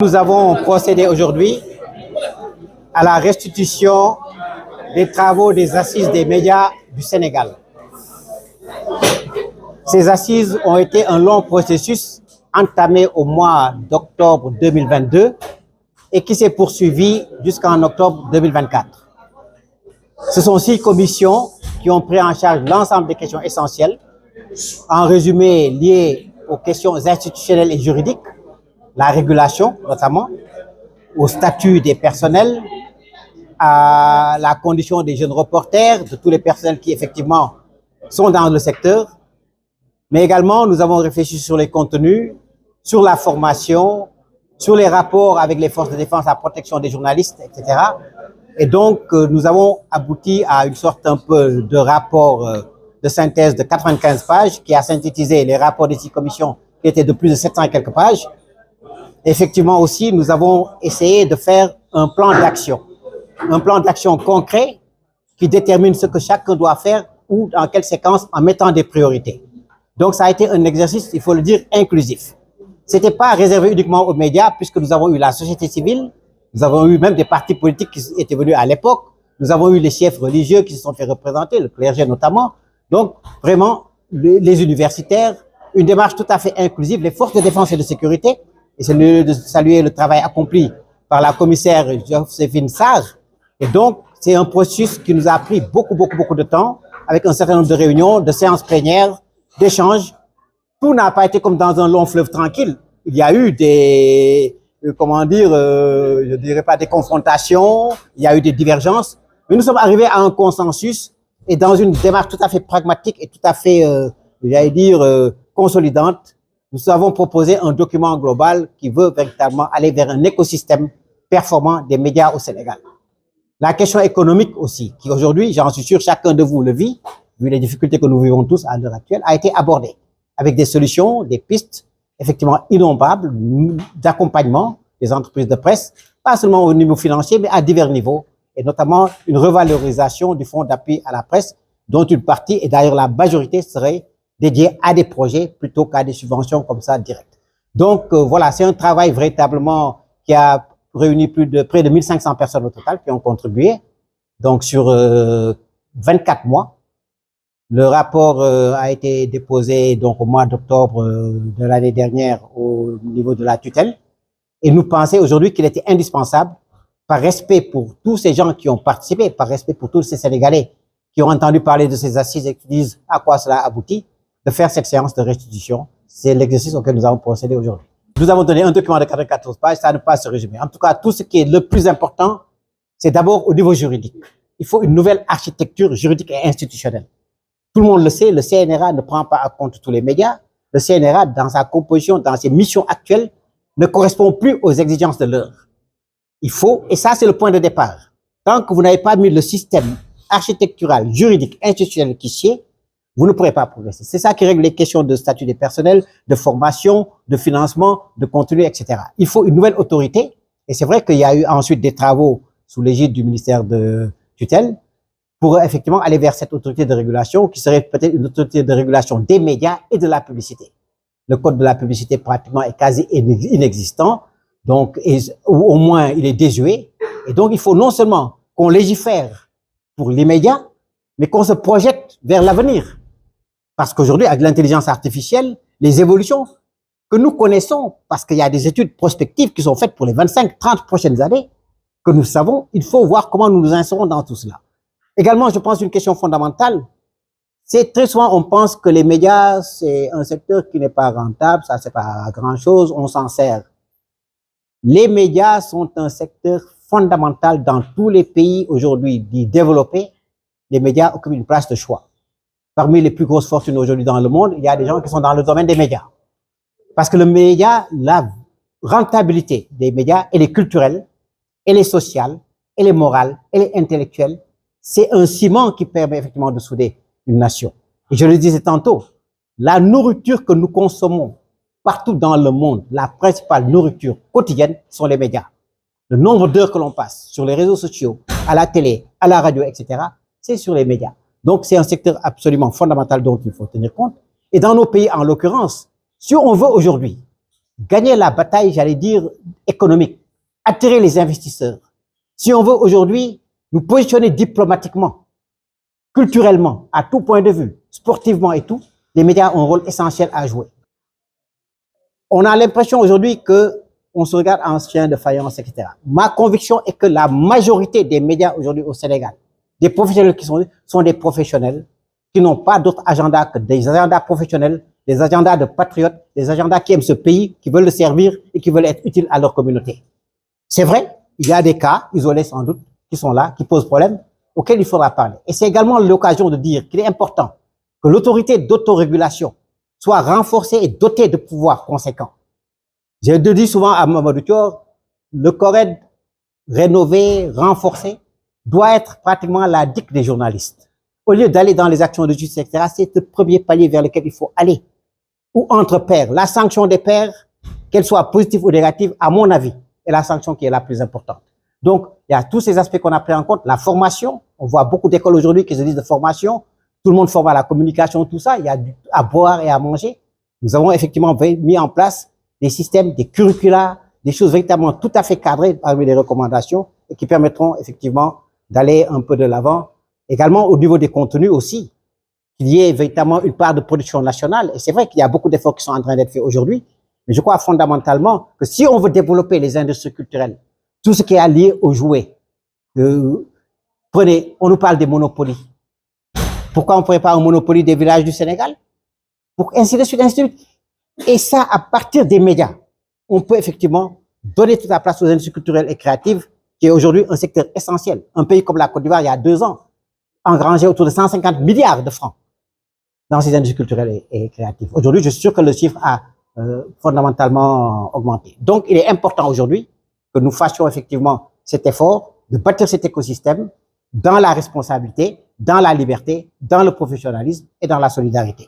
Nous avons procédé aujourd'hui à la restitution des travaux des assises des médias du Sénégal. Ces assises ont été un long processus entamé au mois d'octobre 2022 et qui s'est poursuivi jusqu'en octobre 2024. Ce sont 6 commissions qui ont pris en charge l'ensemble des questions essentielles, en résumé liées aux questions institutionnelles et juridiques, la régulation notamment, au statut des personnels, à la condition des jeunes reporters, de tous les personnels qui effectivement sont dans le secteur. Mais également, nous avons réfléchi sur les contenus, sur la formation, sur les rapports avec les forces de défense, la protection des journalistes, etc. Et donc, nous avons abouti à une sorte un peu de rapport de synthèse de 95 pages qui a synthétisé les rapports des 6 commissions qui étaient de plus de 700 et quelques pages. Effectivement aussi, nous avons essayé de faire un plan d'action concret qui détermine ce que chacun doit faire ou dans quelle séquence en mettant des priorités. Donc, ça a été un exercice, il faut le dire, inclusif. C'était pas réservé uniquement aux médias puisque nous avons eu la société civile, nous avons eu même des partis politiques qui étaient venus à l'époque, nous avons eu les chefs religieux qui se sont fait représenter, le clergé notamment. Donc, vraiment, les universitaires, une démarche tout à fait inclusive, les forces de défense et de sécurité. Et c'est lieu de saluer le travail accompli par la commissaire Joséphine Sage. Et donc, c'est un processus qui nous a pris beaucoup de temps, avec un certain nombre de réunions, de séances plénières, d'échanges. Tout n'a pas été comme dans un long fleuve tranquille. Il y a eu des, je dirais pas des confrontations, il y a eu des divergences, mais nous sommes arrivés à un consensus et dans une démarche tout à fait pragmatique et tout à fait, consolidante. Nous avons proposé un document global qui veut véritablement aller vers un écosystème performant des médias au Sénégal. La question économique aussi, qui aujourd'hui, j'en suis sûr, chacun de vous le vit, vu les difficultés que nous vivons tous à l'heure actuelle, a été abordée avec des solutions, des pistes effectivement innombrables d'accompagnement des entreprises de presse, pas seulement au niveau financier, mais à divers niveaux, et notamment une revalorisation du fonds d'appui à la presse, dont une partie, et d'ailleurs la majorité, serait dédié à des projets plutôt qu'à des subventions comme ça directes. Donc voilà, c'est un travail véritablement qui a réuni près de 1500 personnes au total qui ont contribué. Donc sur 24 mois, le rapport a été déposé donc au mois d'octobre de l'année dernière au niveau de la tutelle. Et nous pensons aujourd'hui qu'il était indispensable, par respect pour tous ces gens qui ont participé, par respect pour tous ces Sénégalais qui ont entendu parler de ces assises et qui disent à quoi cela aboutit, de faire cette séance de restitution. C'est l'exercice auquel nous avons procédé aujourd'hui. Nous avons donné un document de 94 pages, ça ne peut pas se résumer. En tout cas, tout ce qui est le plus important, c'est d'abord au niveau juridique. Il faut une nouvelle architecture juridique et institutionnelle. Tout le monde le sait, le CNRA ne prend pas en compte tous les médias. Le CNRA, dans sa composition, dans ses missions actuelles, ne correspond plus aux exigences de l'heure. Il faut, et ça c'est le point de départ, tant que vous n'avez pas mis le système architectural, juridique, institutionnel qui sied, vous ne pourrez pas progresser. C'est ça qui règle les questions de statut des personnels, de formation, de financement, de contenu, etc. Il faut une nouvelle autorité. Et c'est vrai qu'il y a eu ensuite des travaux sous l'égide du ministère de tutelle pour effectivement aller vers cette autorité de régulation qui serait peut-être une autorité de régulation des médias et de la publicité. Le code de la publicité pratiquement est quasi inexistant. Donc, ou au moins il est désuet. Et donc, il faut non seulement qu'on légifère pour les médias, mais qu'on se projette vers l'avenir. Parce qu'aujourd'hui, avec l'intelligence artificielle, les évolutions que nous connaissons, parce qu'il y a des études prospectives qui sont faites pour les 25-30 prochaines années, que nous savons, il faut voir comment nous nous insérons dans tout cela. Également, je pense une question fondamentale, c'est très souvent on pense que les médias, c'est un secteur qui n'est pas rentable, ça c'est pas grand-chose, on s'en sert. Les médias sont un secteur fondamental dans tous les pays aujourd'hui dits développés. Les médias occupent une place de choix. Parmi les plus grosses fortunes aujourd'hui dans le monde, il y a des gens qui sont dans le domaine des médias. Parce que le média, la rentabilité des médias, elle est culturelle, elle est sociale, elle est morale, elle est intellectuelle. C'est un ciment qui permet effectivement de souder une nation. Et je le disais tantôt, la nourriture que nous consommons partout dans le monde, la principale nourriture quotidienne sont les médias. Le nombre d'heures que l'on passe sur les réseaux sociaux, à la télé, à la radio, etc., c'est sur les médias. Donc, c'est un secteur absolument fondamental dont il faut tenir compte. Et dans nos pays, en l'occurrence, si on veut aujourd'hui gagner la bataille, j'allais dire, économique, attirer les investisseurs. Si on veut aujourd'hui nous positionner diplomatiquement, culturellement, à tout point de vue, sportivement et tout, les médias ont un rôle essentiel à jouer. On a l'impression aujourd'hui qu'on se regarde en chien de faïence, etc. Ma conviction est que la majorité des médias aujourd'hui au Sénégal, des professionnels qui sont des professionnels qui n'ont pas d'autre agenda que des agendas professionnels, des agendas de patriotes, des agendas qui aiment ce pays, qui veulent le servir et qui veulent être utiles à leur communauté. C'est vrai, il y a des cas isolés sans doute qui sont là, qui posent problème, auxquels il faudra parler. Et c'est également l'occasion de dire qu'il est important que l'autorité d'autorégulation soit renforcée et dotée de pouvoirs conséquents. Je le dis souvent à Mamadou Thior, le CORED rénové, renforcé, doit être pratiquement la DIC des journalistes. Au lieu d'aller dans les actions de justice, etc., c'est le premier palier vers lequel il faut aller. Ou entre pairs. La sanction des pairs, qu'elle soit positive ou négative, à mon avis, est la sanction qui est la plus importante. Donc, il y a tous ces aspects qu'on a pris en compte. La formation, on voit beaucoup d'écoles aujourd'hui qui se disent de formation. Tout le monde forme à la communication, tout ça. Il y a à boire et à manger. Nous avons effectivement mis en place des systèmes, des curricula, des choses véritablement tout à fait cadrées parmi les recommandations et qui permettront effectivement d'aller un peu de l'avant. Également au niveau des contenus aussi, qu'il y ait véritablement une part de production nationale. Et c'est vrai qu'il y a beaucoup d'efforts qui sont en train d'être faits aujourd'hui. Mais je crois fondamentalement que si on veut développer les industries culturelles, tout ce qui est lié aux jouets, prenez, on nous parle des monopolies. Pourquoi on ne pourrait pas un monopoly des villages du Sénégal? Pour ainsi de suite, ainsi de suite. Et ça, à partir des médias, on peut effectivement donner toute la place aux industries culturelles et créatives, qui est aujourd'hui un secteur essentiel. Un pays comme la Côte d'Ivoire, il y a 2 ans, engrangeait autour de 150 milliards de francs dans ces industries culturelles et créatives. Aujourd'hui, je suis sûr que le chiffre a fondamentalement augmenté. Donc, il est important aujourd'hui que nous fassions effectivement cet effort de bâtir cet écosystème dans la responsabilité, dans la liberté, dans le professionnalisme et dans la solidarité.